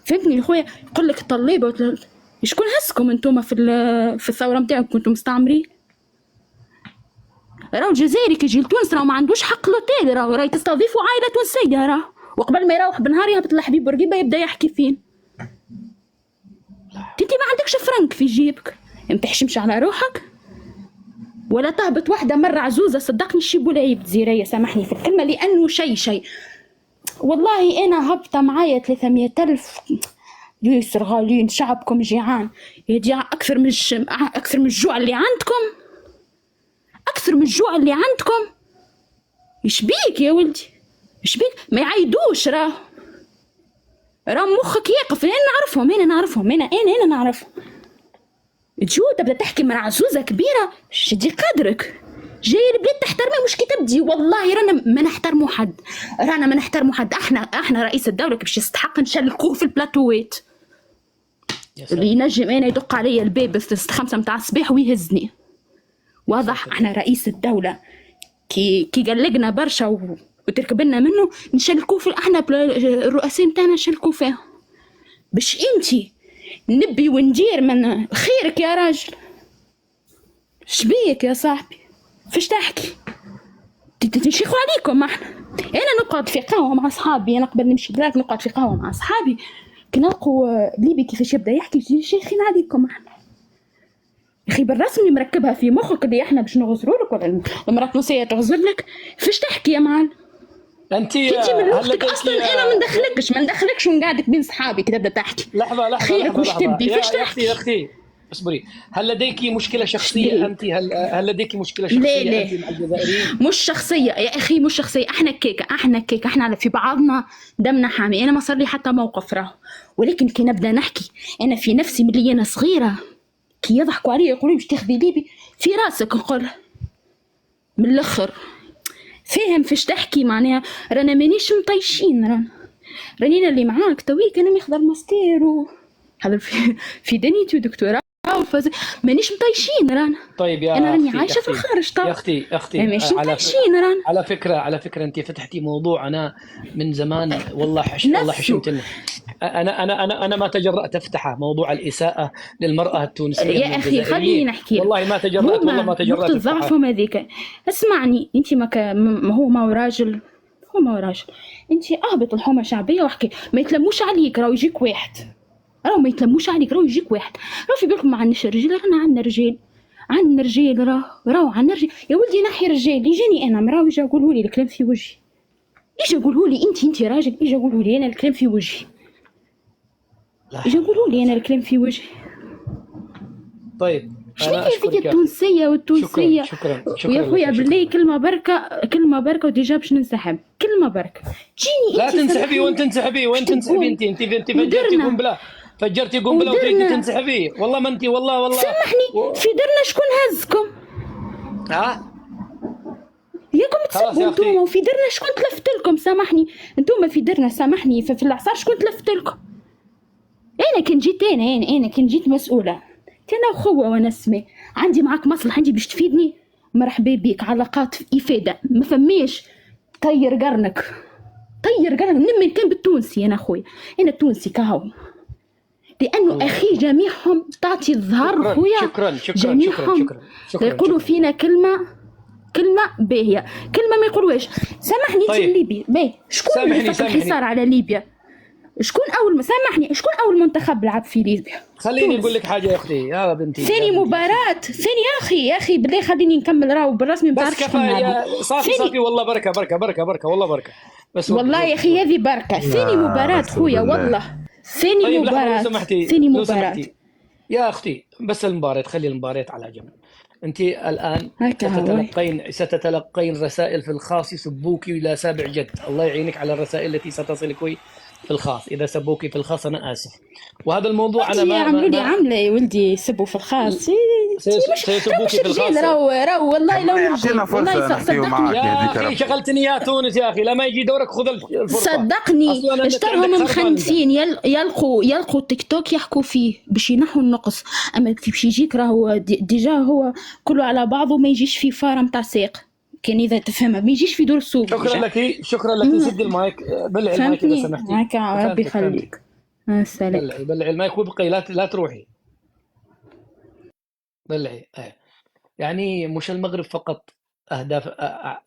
فهمتني يا خويا؟ يقول لك طليبه شكون هزكم انتم في الثوره نتاعكم كنتم مستعمرين؟ راهو الجزائري كي يجي لتونس راهو ما عندوش حق لوتيل، راهو تستضيفوا عائله تونسيه، راهو وقبل ما يروح بنهار يهبط لحبيب بورقيبه يبدا يحكي فين. انت ما عندكش فرنك في جيبك، ما تحشمش على روحك ولا تهبط واحده مره عزوزه صدقني الشيبو العيب زيريه سامحني في الكلمه لانه شيء والله انا هبطه معايا 300,000 ياسر غاليين، شعبكم جيعان يا اكثر من الجوع اللي عندكم، اكثر من الجوع اللي عندكم. ايش بيك يا ولدي؟ ايش بيك؟ ما يعيدوش راه مخك يقف. انا نعرفهم انا نعرفهم. تجو تبدا تحكي مع عزوزه كبيره شدي قدرك، جاي البلاد تحترمي مش كي تبدي. والله رانا ما نحترموا حد، احنا رئيس الدوله باش يستحق نشلكوه في البلاتوات اللي ينجم انا يدق عليا الباب الساعه 5 متاع الصباح ويهزني. واضح احنا رئيس الدوله كي قلقنا برشا وتركب لنا منه نشلكوه في احنا الرؤساء نتاعنا نشلكوه فيهم باش انتي نبي وندير من خيرك يا راجل. شبيك يا صاحبي؟ فاش تحكي؟ تنشيخوا عليكم احنا. انا نقعد في قهوه مع اصحابي، انا قبل نمشي دراك نقعد في قهوه مع اصحابي كي نلقوا ليبي كيفاش يبدا يحكي شيخين عليكم احنا. اخي بالرسمي مركبها في مخك اللي احنا باش نغزروا لك ولا المراه التونسيه تغزر لك. فاش تحكي يا معلم؟ انت من وقتك اصلا انا ما ندخلكش ونقعدك بين صحابي كي تبدا تحكي. لحظه خيرك وش تبي؟ فاش تحكي يا اختي اصبري. هل لديك مشكله شخصيه انت؟ هل لديك مشكله شخصيه لا. انت مع الجزائريين؟ مش شخصيه يا اخي، مش شخصيه. احنا كيكه احنا في بعضنا دمنا حامي. انا ما صار لي حتى موقف راه، ولكن كي نبدا نحكي انا في نفسي ملي انا صغيره كي يضحكوا علي يقولوا باش تاخذي ليبي في راسك، نقول من الاخر فاهم فاش تحكي معناها. رانا مانيش مطيشين، راني اللي معاك تويك انا ماخذه الماستير هذا في دنيتي ودكتوراه مانيش مطيشين رانا. طيب يا انا راني عايشه في الخارج. طبعا يا اختي مانيش مطيشين رانا. على فكره انت فتحتي موضوع انا من زمان والله حشمتني. انا ما تجرأت افتحه، موضوع الاساءه للمراه التونسيه يا اخي خليني نحكي والله ما تجرأت نقطة ضعفهم هذيك. اسمعني انت ما هو راجل انت اهبط الحومه شعبيه واحكي ما يتلموش عليك. راهو يجيك واحد راهو في بالكم ما عندناش رجال، رانا عندنا رجال راهو عندنا رجال يا ولدي. نحي رجال يجيني انا راهو يجي يقولوا لي الكلام في وجهي، يجي يقولوا لي انت راجل، يجي يقولوا لي انا الكلام في وجهي، طيب شنو فيك التونسيه والتونسيه؟ شكرا ويا خويا بالله كلمه بركه وديجا باش ننسحب. كلمه بركه تجيني لا تنسحبي. وين تنسحبي انت فجرتي قنبله وتريدي تنسحبي. والله ما انت والله سامحني في درنا شكون هزكم؟ ياكم تسبوا انتوما وفي درنا شكون تلفت لكم؟ سامحني انتوما في درنا سامحني في العصار شكون تلفت لكم؟ انا كان جيت مسؤوله كان اخوه وانا اسمي عندي معاك مصلحه عندي باش تفيدني مرحبا بيك علاقات افاده ما فماش طير قرنك نمن كان بالتونسي. انا اخويا انا تونسي كهو لانه اخي جميعهم تعطي الظهر خويا جميعهم يقولوا فينا كلمه باهيه كلمه ما يقولوهاش. سامحني طيب. ليبيا باهي شكون اللي فك الحصار على ليبيا؟ شكون اول منتخب لعب في ليبيا؟ خليني نقول لك حاجه يا اختي يا بنتي. ثاني مباراه يا اخي بالله خليني نكمل راهو بالرسمي بس كفايه صافي والله بركه والله بركه بس والله يا اخي هذه بركه. ثاني مباراه خويا والله ثاني مباراه يا اختي. بس المباراه خلي المباراه على جنب. انت الان ستتلقين رسائل في الخاص يسبوك الى سابع جد. الله يعينك على الرسائل التي ستصلك في الخاص. اذا سبوكي في الخاص انا اسف. وهذا الموضوع انا ما عامله يا ولدي يسبوا في الخاص سيسبوكي في الخاص. راهو والله لو والله صدقني يا اخي شغلتني يا تونس يا اخي لما يجي دورك خذ الفرصه. صدقني اشترهم مخنثين يلقوا تيك توك يحكوا فيه باش ينحوا النقص. اما باش يجيك راهو ديجا هو كله على بعضه ما يجيش في فاره نتاع ساق كان اذا تفهمها ما يجيش في دور السوق. شكرا لك سد المايك بلع المايك اذا سمحتي. ربي يخليك السلام. بلعي المايك وابقي، لا تروحي. بلعي. يعني مش المغرب فقط أهداف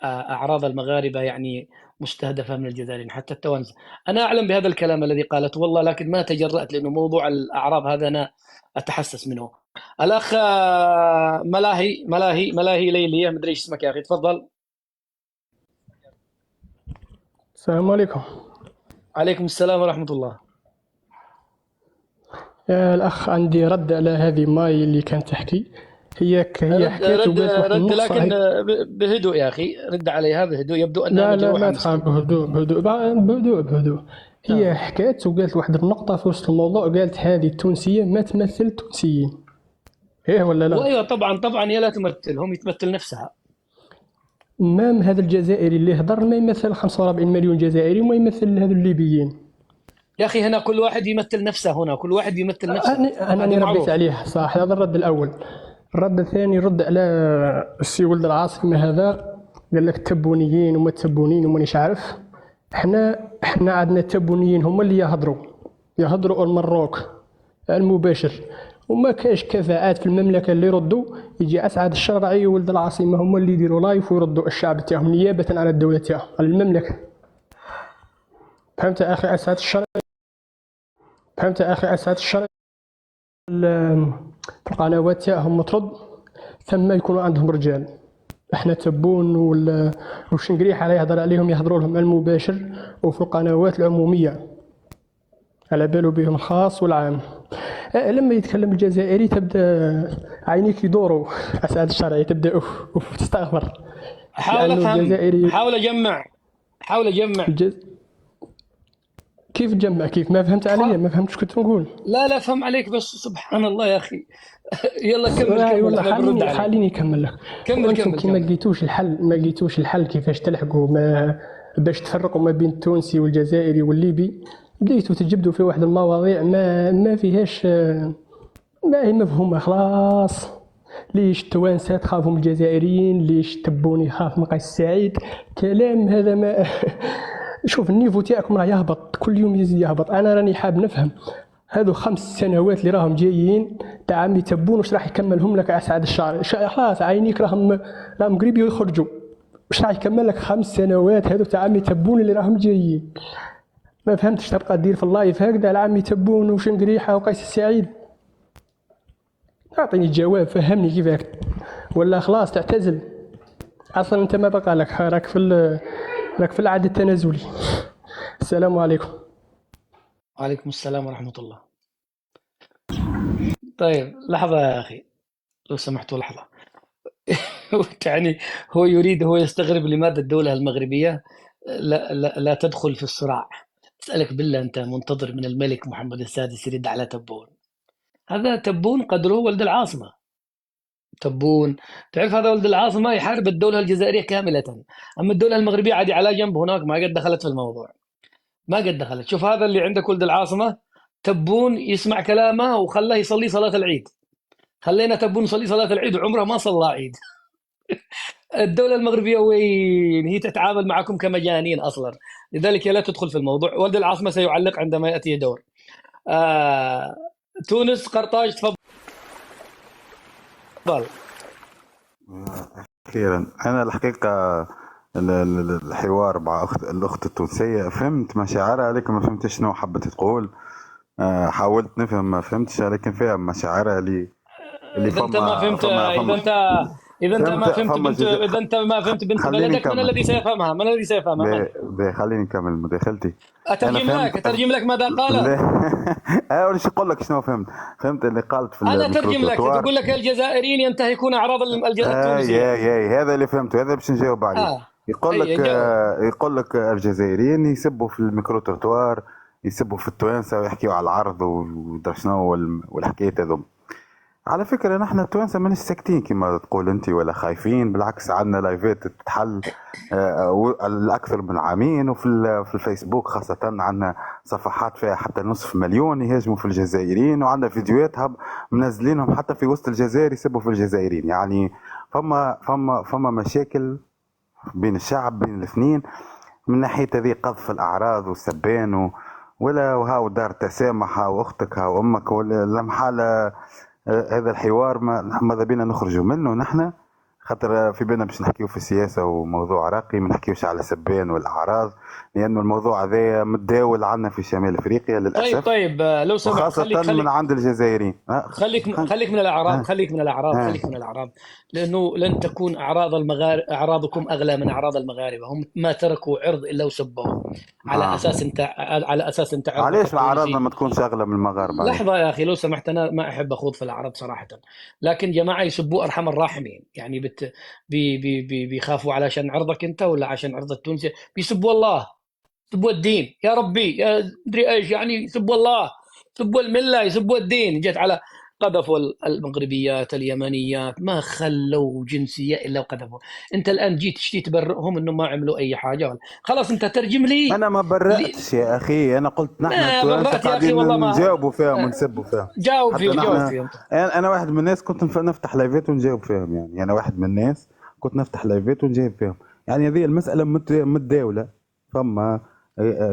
أعراض المغاربة يعني مستهدفة من الجزائريين، حتى التوانسة. أنا أعلم بهذا الكلام الذي قالته والله، لكن ما تجرأت لأنه موضوع الأعراض هذا أنا أتحسس منه. الأخ ملاهي ليلية، مدري إيش اسمك يا أخي، تفضل. السلام عليكم. عليكم السلام ورحمة الله. يا الأخ، عندي رد على هذه ماي اللي كانت تحكي. هي حكيت وقالت واحد رد النقطة لكن هي. بهدوء يا أخي، رد عليها بهدوء، يبدو أنها لا لا مجروحة لا تخاف، مسكين. بهدوء. هي حكات وقالت واحد النقطة في وسط الموضوع، قالت هذه التونسية ما تمثل التونسيين. إيه ولا لا؟ وأيوة طبعا هي لا تمثلهم، يتمثل نفسها. مام هذا الجزائري اللي هضر ما يمثل 45 مليون جزائري وما يمثل هذو الليبيين. يا أخي هنا كل واحد يمثل نفسه، هنا كل واحد يمثل نفسه، أنا هذه رديت معروف. عليه صح. هذا الرد الأول. الرد الثاني رد على السي ولد العاصمة هذا، قال لك تبونيين وما تبونين ومانيش عارف. احنا عندنا التبونيين هما اللي يهضروا المروك المباشر، وما كاش كفاءات في المملكة اللي يردوا. يجي أسعد الشرعي وولد العاصمة هما اللي يديروا لايف ويردوا الشعب تاعهم نيابة على الدولة تاعهم على المملكة. فهمت يا أخي أسعد الشرعي؟ القنوات تاعهم مطرد، ثم يكونوا عندهم رجال. احنا تبون والشنقريح على يهضر عليهم، يهضروا لهم على المباشر وفي القنوات العمومية، على بالو بهم الخاص والعام. لما يتكلم الجزائري تبدا عينيك يدوروا. اسعد الشرعي تبدا تستغفر. حاول افهم، حاول اجمع. كيف تجمع؟ كيف ما فهمت عليا؟ ما فهمتش كنت نقول. لا افهم عليك، بس سبحان الله يا اخي. يلا كمل. خليني نكمل لك. كمل. كي ما لقيتوش الحل كيفاش تلحقوا باش تفرقوا ما بين التونسي والجزائري والليبي. بديتوا تجبدوا في واحد المواضيع ما فيهاش، ما هي مفهومه خلاص. ليش التوانسه تخافوا من الجزائريين؟ ليش تبوني يخاف من قيس سعيد؟ كلام هذا ما شوف النيفو تاعكم راه يهبط كل يوم، يزيد يهبط. انا راني حاب نفهم هذو 5 سنوات اللي راهم جايين تاع عمي تبون واش راح يكملهم لك اسعد الشهر؟ خلاص عينيك راهم قريب يخرجوا. واش راح يكمل لك 5 سنوات هذو تاع عمي تبون اللي راهم جايين؟ ما فهمتش. تبقى دير في اللايف هكذا على عمي تبون وشنقريحه وقيس السعيد؟ اعطيني الجواب، فهمني كيفاك، ولا خلاص تعتزل؟ اصلا انت ما بقى لك، راك في العهد التنازلي. السلام عليكم. وعليكم السلام ورحمة الله. طيب لحظة يا أخي، لو سمحتوا لحظة. يعني هو يستغرب لماذا الدولة المغربية لا تدخل في الصراع. أسألك بالله، أنت منتظر من الملك محمد السادس يرد على تبون؟ هذا تبون قدره ولد العاصمة. تبون تعرف هذا ولد العاصمة يحارب الدولة الجزائرية كاملة، أما الدولة المغربية عادي على جنب هناك، ما قد دخلت في الموضوع، ما قد دخلت. شوف هذا اللي عندك ولد العاصمة، تبون يسمع كلامه وخلاه يصلي صلاة العيد. خلينا تبون يصلي صلاة العيد وعمره ما صلى عيد. الدولة المغربية وين هي تتعامل معكم كمجانين أصلا، لذلك لا تدخل في الموضوع. ولد العاصمة سيعلق عندما يأتي دور. تونس، قرطاج، تفضل. أخيرا أنا الحقيقة الحوار مع الأخت التونسية فهمت مشاعرها، لكن ما فهمتش شنو حبت تقول. حاولت نفهم، ما فهمتش، لكن فهم مشاعرها اللي إذا أنت ما فهمت، إذا أنت ما فهمت بنت بلدك، من الذي سيفهمها؟ خليني نكمل مداخلتي. أترجم لك ماذا قال. أنا وش أقول لك شنو فهمت اللي قالت في أنا أترجم لك، تقول لك الجزائريين ينتهكون أعراض التونسية. هذا اللي فهمته، هذا باش نجاوب عليه. يقول لك الجزائريين يسبوا في الميكرو تروتوار، يسبوا في التوانسه ويحكيوا على العرض ودرا شنو والحكايات هذوم. على فكره نحن التوانسه ماناش ساكتين كما تقول انت ولا خايفين، بالعكس عندنا لايفات تتحل الاكثر من عامين، وفي الفيسبوك خاصه عندنا صفحات فيها حتى نصف مليون يهاجموا في الجزائريين، وعندنا فيديوهات منزلينهم حتى في وسط الجزائر يسبوا في الجزائريين. يعني فما مشاكل بين الشعب، بين الاثنين، من ناحيه هذه قذف الاعراض والسبان ولا وهاو دار تسامح، هاو اختك هاو امك، ولا لمحالة. هذا الحوار ماذا بينا نخرجوا منه نحن، خاطر في بالنا باش نحكيو في السياسة وموضوع راقي، ما نحكيوش على سبان والأعراض، لأنه الموضوع هذا متداول عندنا في شمال أفريقيا للأسف. طيب لو سمحت وخاصة من عند الجزائريين. خليك من الأعراض، خليك من الأعراض، لأنه لن تكون أعراضكم أغلى من أعراض المغاربة. هم ما تركوا عرض إلا وسبوه على أساس أنت عرض. علاش أعراضنا ما تكونش أغلى من المغاربة؟ لحظة يا أخي لو سمحت، أنا ما أحب أخوض في الأعراض صراحة، لكن جماعة يسبوا أرحم الراحمين، يعني بيخافوا علشان عرضك أنت ولا عشان عرض التونسي، بيسبوا الله، يسبوا الدين، يا ربي يا ادري ايش، يعني يسبوا الله، يسبوا المله، يسبوا الدين. جت على قذفوا المغربيات اليمنيات، ما خلوا جنسيه الا وقذفوا. انت الان جيت تشتي تبرئهم انهم ما عملوا اي حاجه، خلاص انت ترجم لي. انا ما برأتش يا اخي، انا قلت نحن التوانسه قاعدين نجاوبوا فيهم ونسبوا فيهم. جاوب فيهم. انا واحد من الناس كنت نفتح لايفات ونجاوب فيهم، يعني انا واحد من الناس كنت نفتح لايفات ونجاوب فيهم. يعني هذه المساله متداوله، فما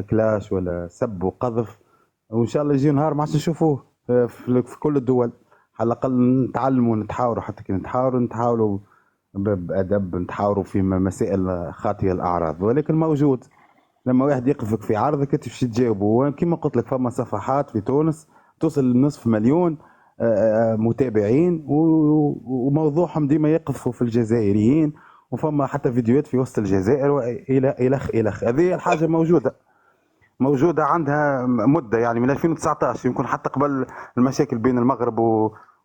كلاش ولا سب وقذف، وان شاء الله يجي نهار ما عادش نشوفوه في كل الدول. على الاقل نتعلموا ونتحاوروا، حتى كي نتحاوروا بادب، نتحاوروا في مسائل خاطئه الاعراض، ولكن موجود. لما واحد يقذفك في عرضك انت باش تجاوبه. كما قلت لك فما صفحات في تونس توصل لنصف مليون متابعين، وموضوعهم ديما يقذفوا في الجزائريين، وفما حتى فيديوهات في وسط الجزائر والى الخ. هذه الحاجه موجوده عندها مده، يعني من 2019 يمكن، حتى قبل المشاكل بين المغرب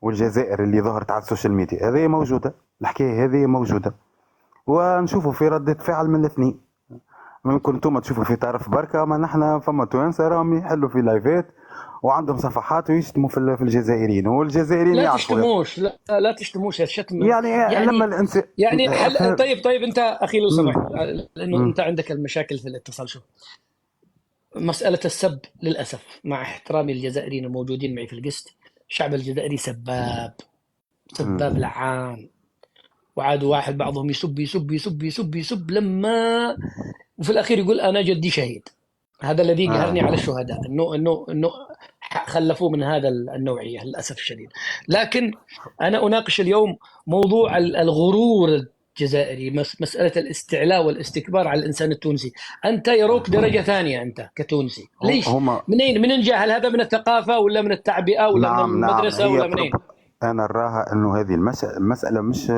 والجزائر اللي ظهرت على السوشيال ميديا. هذه موجوده، الحكايه هذه موجوده، ونشوفوا في ردة فعل من الاثنين. ممكن انتم تشوفوا في طرف بركه، ما نحن فما توانسه راهم يحلوا في لايفات وعندهم صفحات ويشتموا في الجزائريين، والجزائريين لا تشتموش، لا تشتموش، الشتم يعني لما الانسان يعني طيب انت اخي لو سمحت، لانه انت عندك المشاكل في الاتصال. شوف، مساله السب للاسف مع احترامي للجزائريين الموجودين معي في القسط، الشعب الجزائري سباب لعان، وعاد واحد بعضهم يسب لما وفي الاخير يقول انا جدي شهيد. هذا الذي قهرني على الشهداء، انه خلفوه من هذا النوعيه للاسف الشديد. لكن انا اناقش اليوم موضوع الغرور الجزائري، مساله الاستعلاء والاستكبار على الانسان التونسي. انت يروك درجه ثانيه انت كتونسي، ليش؟ منين جاء؟ هل هذا من الثقافه ولا من التعبئه ولا من المدرسه ولا منين؟ انا نراها انه هذه المساله مش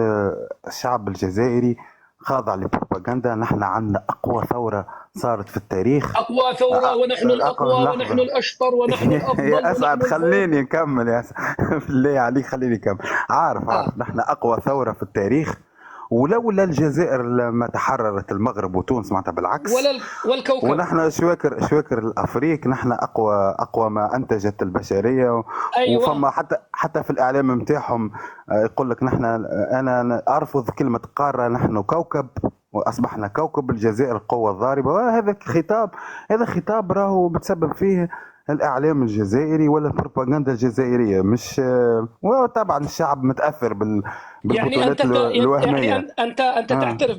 الشعب الجزائري خاضع للبروباغندا. نحن عندنا اقوى ثوره صارت في التاريخ، اقوى ثوره، ونحن الاقوى ونحن الاشطر ونحن الافضل. يا اسعد خليني نكمل يا اسعد بالله عليك خليني نكمل. عارف نحن اقوى ثوره في التاريخ، ولولا الجزائر لما تحررت المغرب وتونس معناتها بالعكس، والكوكب. ونحن شواكر الافريق، نحن اقوى ما انتجت البشريه. أيوة. وفما حتى في الاعلام نتاعهم يقول لك نحن، انا ارفض كلمه قاره، نحن كوكب واصبحنا كوكب، الجزائر قوه ضاربه. وهذا خطاب راهو بتسبب فيه الاعلام الجزائري ولا البروباغندا الجزائريه، مش. وطبعا الشعب متاثر بالبطولات الوهميه. يعني انت تعترف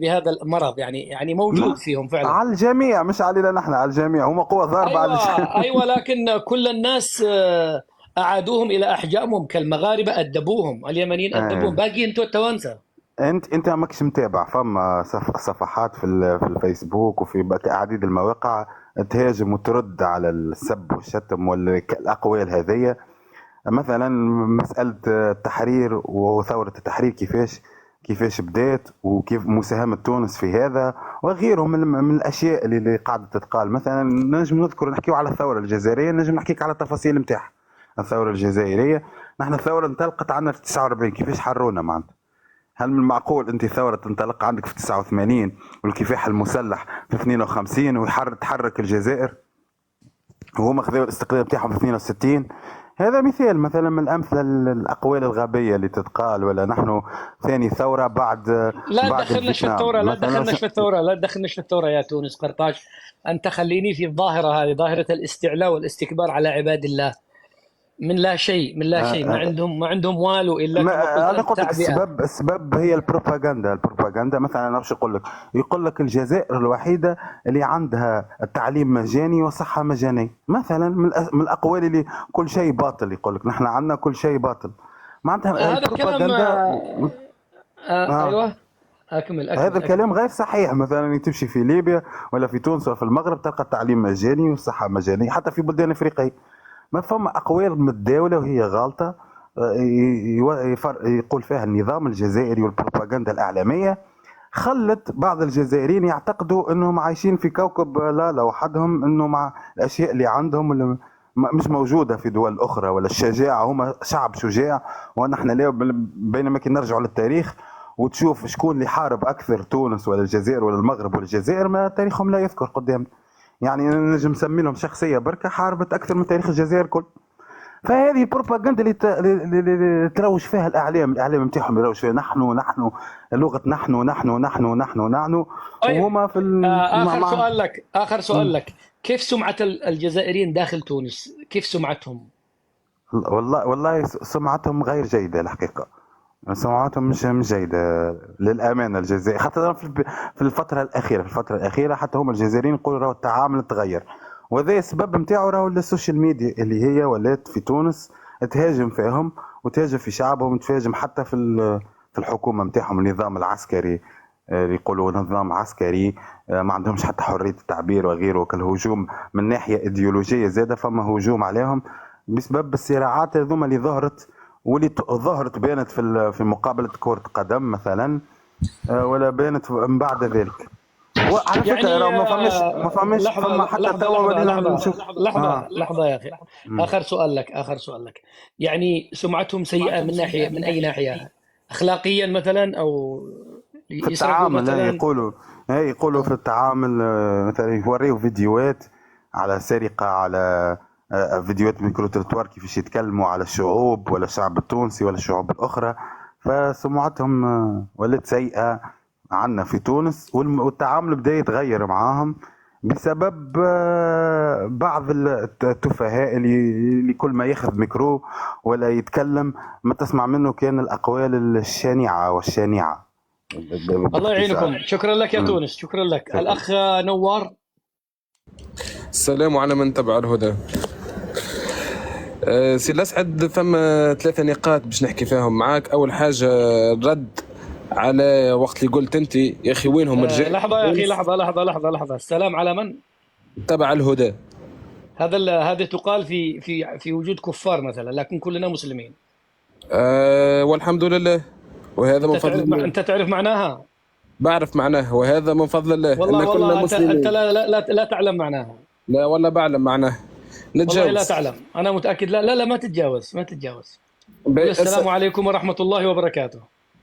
بهذا المرض، يعني موجود فيهم فعلا على الجميع، مش علينا نحن، على الجميع. هم قوه ضاربه على الجميع. ايوه، لكن كل الناس اعادوهم الى احجامهم، كالمغاربه ادبوهم، اليمنيين ادبوهم، باقي انتوا التوانسه. انت ماكش متابع. فما صفحات في الفيسبوك وفي عديد المواقع تهاجم وترد على السب والشتم والاقوال هذه. مثلا مساله التحرير وثوره التحرير كيفاش بدات، وكيف مساهمه تونس في هذا، وغيره من الاشياء اللي قاعده تتقال. مثلا نجم نذكر نحكيو على الثوره الجزائريه، نجم نحكيك على التفاصيل نتاعها. الثوره الجزائريه، نحن الثوره انطلقت عندنا في 49، كيفاش حرونا معناتها. هل من المعقول انت ثوره تنطلق عندك في 89 والكفاح المسلح في 52 وتحرك الجزائر، وهما خذوا الاستقلال بتاعهم في 62؟ هذا مثال مثلا من الامثله الأقوال الغبيه اللي تتقال. ولا نحن ثاني ثوره بعد دخلناش في الثوره، لا دخلناش في الثوره يا تونس قرطاج. انت خليني في الظاهره هذه، ظاهره الاستعلاء والاستكبار على عباد الله. من لا شيء، من لا شيء، ما عندهم والو الا كما انا قلت قلت لك تعبئه. السبب هي البروباغندا. مثلا انا باش يقول لك الجزائر الوحيده اللي عندها التعليم مجاني والصحه مجانيه مثلا، من الاقوال اللي كل شيء باطل. يقول لك نحن عندنا كل شيء باطل معناتها هذا الكلام البروباغندا. ايوه، اكمل هذا الكلام غير صحيح. مثلا تمشي في ليبيا ولا في تونس ولا في المغرب تلقى التعليم مجاني والصحه مجانيه، حتى في بلدان افريقيه. ما فما اقوال من الدوله وهي غالطه يقول فيها النظام الجزائري والبروباغندا الاعلاميه خلت بعض الجزائريين يعتقدوا انهم عايشين في كوكب لا وحدهم، انه مع الاشياء اللي عندهم اللي مش موجوده في دول اخرى، ولا الشجاعه، هم شعب شجاع ونحن لا. بينما كي نرجعوا للتاريخ وتشوف شكون اللي حارب اكثر، تونس ولا الجزائر ولا المغرب ولا الجزائر، ما تاريخهم لا يذكر قدام. يعني نجم نسمي لهم شخصيه بركه حاربت اكثر من تاريخ الجزائر كل. فهذه البروباغندا اللي تروج فيها الاعلام نتاعهم يروج فيها نحن لغه نحن وهما في اخر سؤال لك، كيف سمعه الجزائريين داخل تونس؟ كيف سمعتهم؟ والله سمعتهم غير جيده الحقيقه. سمعتهم مش جيده للامانه. الجزائر خاطر في الفتره الاخيره حتى هم الجزائريين يقولوا راهو التعامل تغير، وهذا السبب نتاعو راهو السوشيال ميديا اللي هي ولات في تونس تهاجم فيهم وتهاجم في شعبهم وتهاجم حتى في الحكومه نتاعهم. النظام العسكري يقولوا نظام عسكري، ما عندهمش حتى حريه التعبير وغيره. كالهجوم من ناحيه ايديولوجيه زاده، فما هجوم عليهم بسبب الصراعات هذوما اللي ظهرت بانت في مقابله كره قدم مثلا، ولا بانت من بعد ذلك. وعلى فكره يعني ما فماش حتى توا نشوف. لحظه يا اخي، اخر سؤال لك. يعني سمعتهم سيئه من ناحيه، من اي ناحيه؟ اخلاقيا مثلا، او في التعامل مثلا؟ يقولوا في التعامل. مثلا يوريوا فيديوهات على سرقه، على فيديوهات ميكرو تروتوار كيفاش يتكلموا على الشعوب ولا الشعب التونسي ولا الشعوب الاخرى. فسمعتهم ولات سيئه عنا في تونس، والتعامل بدا يتغير معاهم بسبب بعض التفهاء اللي كل ما ياخذ ميكرو ولا يتكلم ما تسمع منه كان الاقوال الشنيعه والشانعه. الله يعينكم. شكرا لك يا تونس، شكرا لك. الاخ نوار. السلام على من تبع الهدى. سي الأسعد، فما 3 نقاط باش نحكي فيهم معاك. أول حاجة رد على وقت اللي قلت أنت يا أخي وينهم الرجال. لحظة يا أخي، لحظة. السلام على من؟ تبع الهدى. هذا تقال في وجود كفار مثلا، لكن كلنا مسلمين. والحمد لله، وهذا من فضل الله. أنت تعرف معناها؟ بعرف معناها، وهذا من فضل الله. والله أنت لا تعلم معناها. لا والله بعلم معناها. نتجاوز. والله لا تعلم، أنا متأكد. لا ما تتجاوز. السلام عليكم ورحمة الله وبركاته.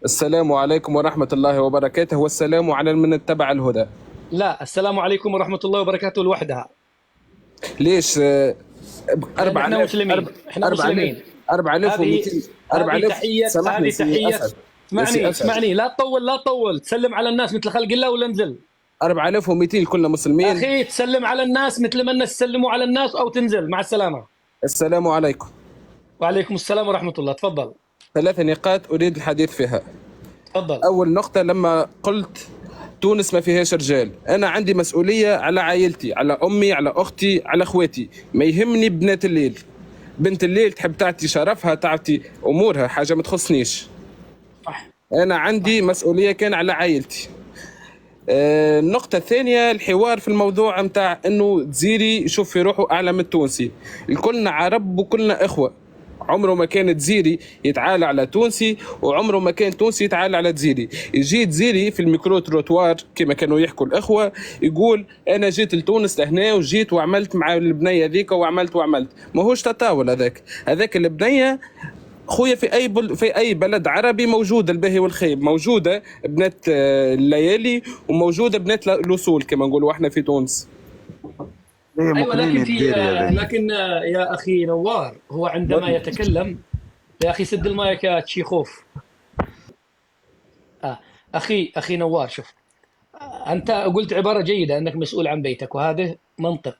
السلام عليكم ورحمة الله وبركاته، والسلام على من اتبع الهدى. لا، السلام عليكم ورحمة الله وبركاته لوحدها. ليش؟ 4000 مسلمين. احنا مسلمين. 4200. هذه تحية. اسمعني، لا تطول. تسلم على الناس مثل خلق الله ولا نزل. 4200 كلنا مسلمين. أخي تسلم على الناس مثل ما الناس يسلموا على الناس، أو تنزل. مع السلامة. السلام عليكم. وعليكم السلام ورحمة الله. تفضل. 3 نقاط أريد الحديث فيها. تفضل. أول نقطة، لما قلت تونس ما فيهاش رجال، أنا عندي مسؤولية على عائلتي، على أمي، على أختي، على أخواتي. ما يهمني بنات الليل. بنت الليل تحب تعطي شرفها، تعطي أمورها، حاجة ما تخصنيش. أنا عندي مسؤولية كان على عائلتي. النقطة الثانية، الحوار في الموضوع متاع انه تزيري يشوف في روحه اعلى من التونسي. الكلنا عرب وكلنا اخوة. عمره ما كان تزيري يتعالى على تونسي، وعمره ما كان تونسي يتعالى على تزيري. يجي تزيري في الميكرو تروتوار كما كانوا يحكوا الاخوة، يقول انا جيت لتونس لهنا وجيت وعملت مع البنية ذيك وعملت. ما هوش تطاول هذاك البنية خويا في اي بلد عربي موجوده الباهي والخيب، موجوده بنات الليالي وموجوده بنات الاصول كما نقولوا احنا في تونس. ايوه، لكن يا اخي نوار، هو عندما يتكلم، يا اخي سد المايك يا تشيخوف. اخي نوار، شوف، انت قلت عباره جيده انك مسؤول عن بيتك، وهذا منطق.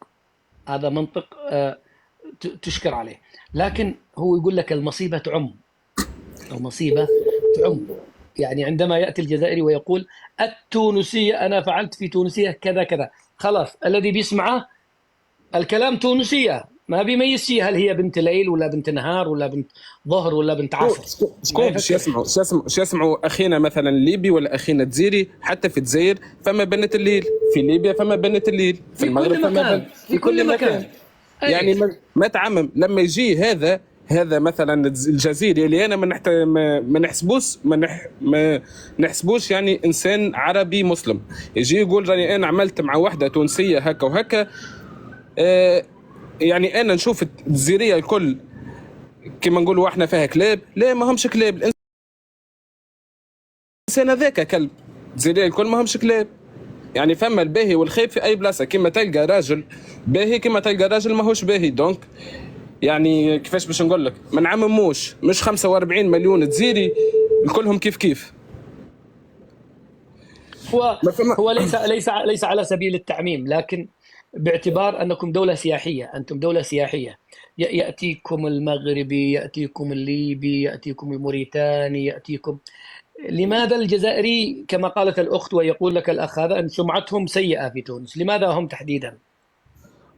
تشكر عليه، لكن هو يقول لك المصيبة تعم، المصيبة تعم. يعني عندما يأتي الجزائري ويقول التونسية أنا فعلت في تونسية كذا كذا، خلاص الذي بيسمعه الكلام تونسية، ما بيميز هل هي بنت ليل ولا بنت نهار ولا بنت ظهر ولا بنت عصر. شكون باش يسمعوا اخينا مثلا ليبي ولا اخينا جزيري؟ حتى في الجزائر فما بنت الليل، في ليبيا فما بنت الليل، في المغرب فما بنت، في كل مكان. يعني ما تعمم. لما يجي هذا مثلا الجزيري اللي انا ما نحسبوش يعني انسان عربي مسلم، يجي يقول راني انا عملت مع واحده تونسيه هكا وهكا، يعني انا نشوف الجزيريه الكل كما نقولوا احنا فيها كلاب. لا، ما همش كلاب، الانسان هذاك كلب. الجزيريه الكل ما همش كلاب، يعني فما الباهي والخايب في اي بلاصه. كما تلقى راجل باهي كما تلقى راجل ماهوش باهي. دونك يعني كيفاش باش نقول لك، ما نعمموش، مش 45 مليون جزيري كلهم كيف كيف. هو ليس على سبيل التعميم، لكن باعتبار أنكم دولة سياحية، أنتم دولة سياحية، يأتيكم المغربي، يأتيكم الليبي، يأتيكم الموريتاني، يأتيكم. لماذا الجزائري كما قالت الأخت ويقول لك الأخ هذا أن سمعتهم سيئة في تونس؟ لماذا هم تحديدا؟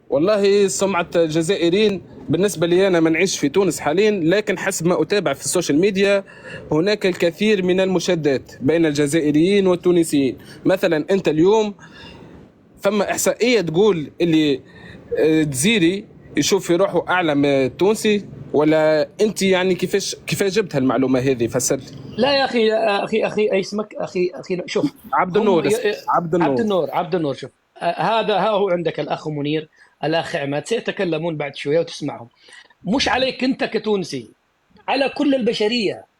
والله سمعة الجزائريين بالنسبة لي أنا ما نعيش في تونس حاليا، لكن حسب ما أتابع في السوشيال ميديا هناك الكثير من المشادات بين الجزائريين والتونسيين. مثلا أنت اليوم فما إحصائية تقول اللي جزيري يشوف في روحه أعلى من التونسي، ولا أنت يعني كيفاش جبت هالمعلومة هذه؟ فسر لي. لا يا أخي اسمك أخي شوف، عبد النور. شوف، هذا هو عندك الأخ منير، الأخ عماد سيتكلمون بعد شوية وتسمعهم. مش عليك أنت كتونسي، على كل البشرية.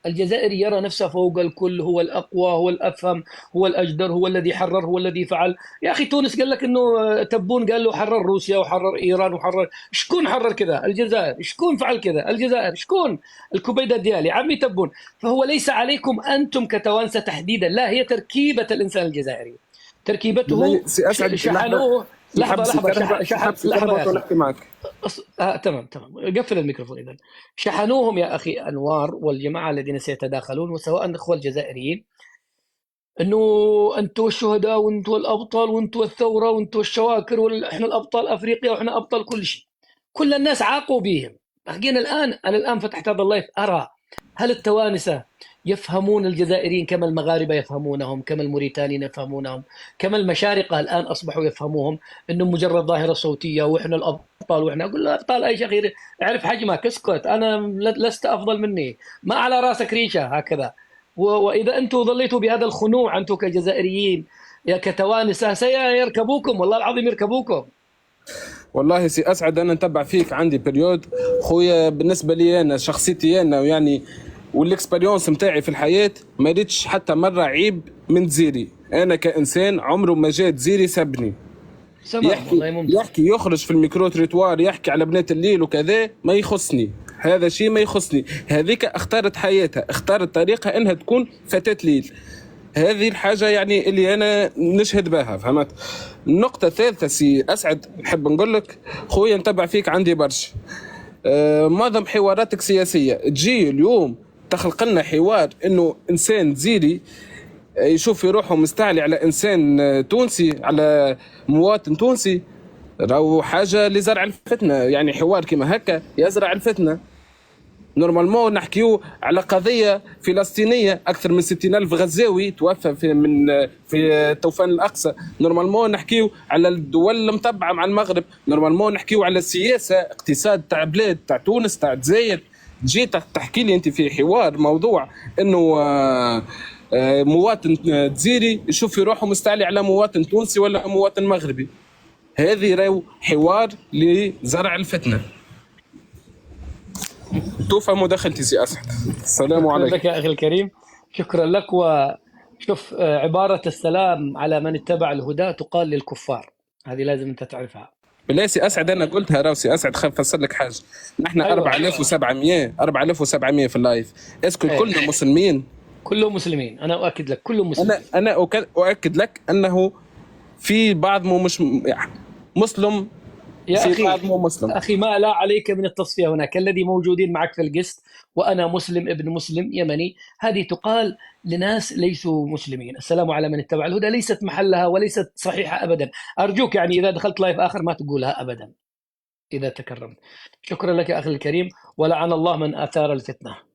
الجزائري يرى نفسه فوق الكل، هو الأقوى، هو الأفهم، هو الأجدر، هو الذي حرر، هو الذي فعل. يا أخي تونس قال لك إنه تبون قال له حرر روسيا وحرر إيران وحرر. شكون حرر كذا؟ الجزائر. شكون فعل كذا؟ الجزائر. شكون؟ الكبيدة ديالي عمي تبون. فهو ليس عليكم أنتم كتوانسة تحديدا، لا، هي تركيبة الإنسان الجزائري، تركيبته. شحنوه. لحظة معك. تمام قفل الميكروفون. إذن شحنوهم يا أخي أنوار والجماعة الذين سيتداخلون، وسواء الأخوة الجزائريين، أنه أنتوا الشهداء وأنتوا الأبطال وأنتوا الثورة وأنتوا الشواكر وإحنا الأبطال أفريقيا وإحنا أبطال كل شيء. كل الناس عاقوا بهم. أنا الآن فتحت هذا اللايف أرى هل التوانسة يفهمون الجزائريين كما المغاربة يفهمونهم، كما الموريتانيين يفهمونهم، كما المشارقة الآن أصبحوا يفهموهم، إنه مجرد ظاهرة صوتية وإحنا الأبطال. وإحنا أقول له أبطال أي شيء، اعرف حجمك، اسكت، أنا لست أفضل مني، ما على راسك ريشة هكذا. وإذا أنتم ظليتوا بهذا الخنوع أنتم كجزائريين يا كتوانسة سيركبوكم، والله العظيم يركبوكم. والله سي أسعد، أنا نتبع فيك، عندي بريود خويا. بالنسبة لي أنا شخصيتي أنا يعني والاكسبيريونس متاعي في الحياة ما ريتش حتى مرة عيب من زيري. أنا كإنسان عمره ما جاء زيري سبني يحكي يخرج في الميكرو تريتوار يحكي على بنات الليل وكذا، ما يخصني هذا شيء، ما يخصني. هذيك اختارت حياتها، اختارت طريقها انها تكون فتاة ليل. هذه الحاجة يعني اللي أنا نشهد بها، فهمت؟ النقطة الثالثة سي أسعد نحب نقول لك خويا نتبع فيك عندي برشا. معظم حواراتك سياسية، تجي اليوم تخلق لنا حوار إنه إنسان زيري يشوف في روحه مستعلي على إنسان تونسي، على مواطن تونسي، راهو حاجة لزرع الفتنة. يعني حوار كما هكا يزرع الفتنة. نورمالمون نحكيو على قضية فلسطينية، أكثر من 60,000 غزاوي توفى في طوفان الأقصى. نورمالمون نحكيو على الدول المطبعة مع المغرب. نورمالمون نحكيو على السياسة، اقتصاد تاع بلاد تاع تونس تاع الجزائر. جيت تحكي لي أنت في حوار موضوع إنه مواطن جزيري يشوف في روحه مستعلي على مواطن تونسي ولا مواطن مغربي. هذه راهو حوار لزرع الفتنة. توفى مداخلتي سي أسعد. السلام عليكم. شكرا لك يا أخي الكريم، شكرا لك. وشوف عبارة السلام على من اتبع الهدى تقال للكفار، هذه لازم أنت تعرفها. بالله سي أسعد أنا قلتها، راو سي أسعد خاف أفسر لك حاجة. نحن أيوة. 4700 في اللايف، اسكو أيوة. كلنا مسلمين؟ كلهم مسلمين، أنا أؤكد لك كلهم مسلمين. أنا أؤكد لك أنه في بعض مش مسلم يا في أخي بعض مو مسلم. أخي ما لا عليك من التصفية هناك، الذي موجودين معك في القسط وأنا مسلم ابن مسلم يمني، هذه تقال لناس ليسوا مسلمين. السلام على من اتبع الهدى ليست محلها وليست صحيحة أبدا. أرجوك يعني إذا دخلت لايف آخر ما تقولها أبدا إذا تكرمت. شكرا لك أخي الكريم، ولعن الله من أثار الفتنة.